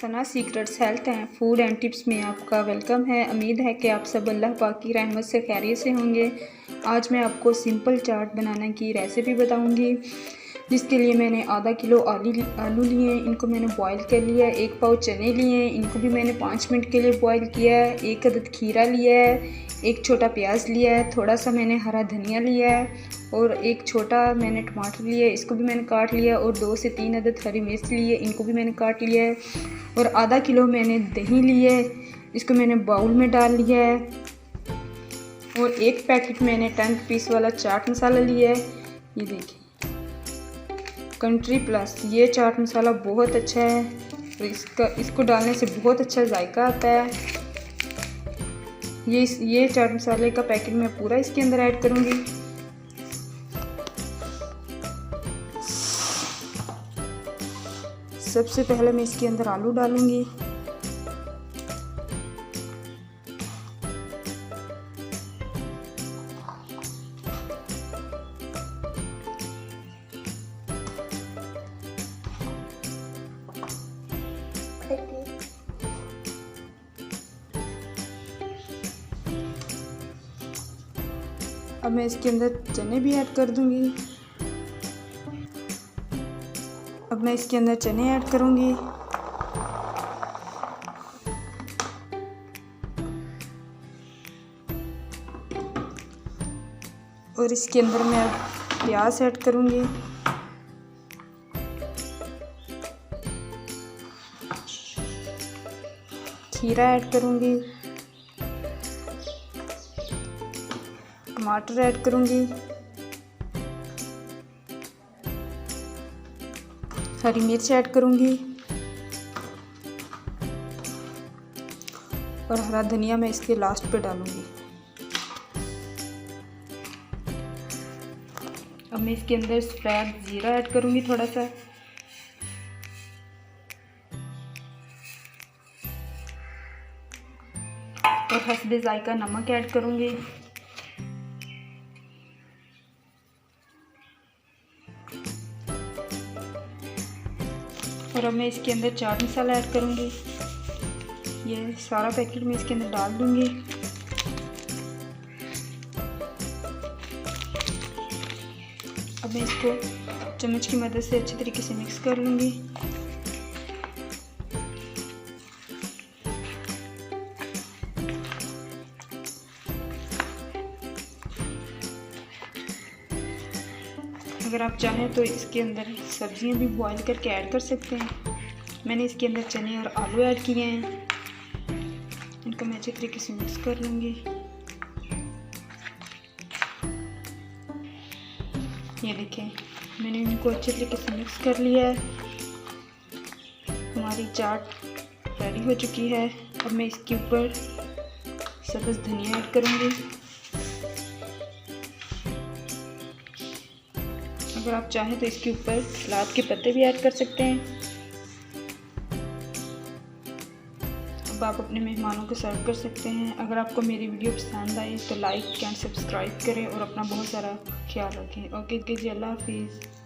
Sana secrets health and food and tips में आपका welcome है। उम्मीद है कि आप सब अल्लाह पाक की रहमत से खैरियत से होंगे। आज मैं आपको सिंपल चाट बनाने की रेसिपी बताऊंगी, जिसके लिए मैंने आधा किलो आलू लिए, इनको मैंने बॉईल कर लिया है। 1 पाव चने लिए, इनको भी मैंने 5 मिनट के लिए बॉईल किया है। 1 अदद खीरा लिया है, 1 छोटा प्याज लिया है, थोड़ा सा मैंने हरा धनिया लिया है और 1 छोटा मैंने टमाटर लिया है, इसको भी मैंने काट लिया। और 2 से 3 अदद हरी मिर्च लिए, इनको भी मैंने काट लिया है। और आधा किलो मैंने दही लिया है, इसको मैंने बाउल में डाल लिया है। और 1 पैकेट मैंने 10 पीस वाला चाट मसाला लिया है। ये देखिए, कंट्री प्लस। ये चाट मसाला बहुत अच्छा है और इसको डालने से बहुत अच्छा जायका आता है। ये चाट मसाले का पैकेट मैं पूरा इसके अंदर ऐड करूँगी। सबसे पहले मैं इसके अंदर आलू डालूंगी। अब मैं इसके अंदर चने भी ऐड कर दूंगी। अब मैं इसके अंदर चने ऐड करूंगी। और इसके अंदर मैं प्याज ऐड करूंगी। खीरा ऐड करूंगी। टमाटर ऐड करूंगी। हरी मिर्च ऐड करूंगी। और हरा धनिया मैं इसके लास्ट पे डालूंगी। अब मैं इसके अंदर सफ़ेद जीरा ऐड करूंगी थोड़ा सा। और हस्बे जायका नमक ऐड करूंगी। और अब मैं इसके अंदर चाट मसाला ऐड करूंगी। ये सारा पैकेट मैं इसके अंदर डाल दूंगी। अब मैं इसको चम्मच की मदद से अच्छी तरीके से मिक्स कर लूंगी। अगर आप चाहें तो इसके अंदर सब्जियां भी बॉईल करके ऐड कर सकते हैं। मैंने इसके अंदर चने और आलू ऐड किए हैं। इनको मैं अच्छे तरीके से मिक्स कर लूँगी। ये देखें, मैंने इनको अच्छे तरीके से मिक्स कर लिया है। हमारी चाट रेडी हो चुकी है। अब मैं इसके ऊपर सब्ज़ धनिया ऐड करूँगी। अगर आप चाहें तो इसके ऊपर सलाद के पत्ते भी ऐड कर सकते हैं। अब आप अपने मेहमानों को सर्व कर सकते हैं। अगर आपको मेरी वीडियो पसंद आई तो लाइक एंड सब्सक्राइब करें और अपना बहुत सारा ख्याल रखें। ओके जी, अल्लाह हाफिज़।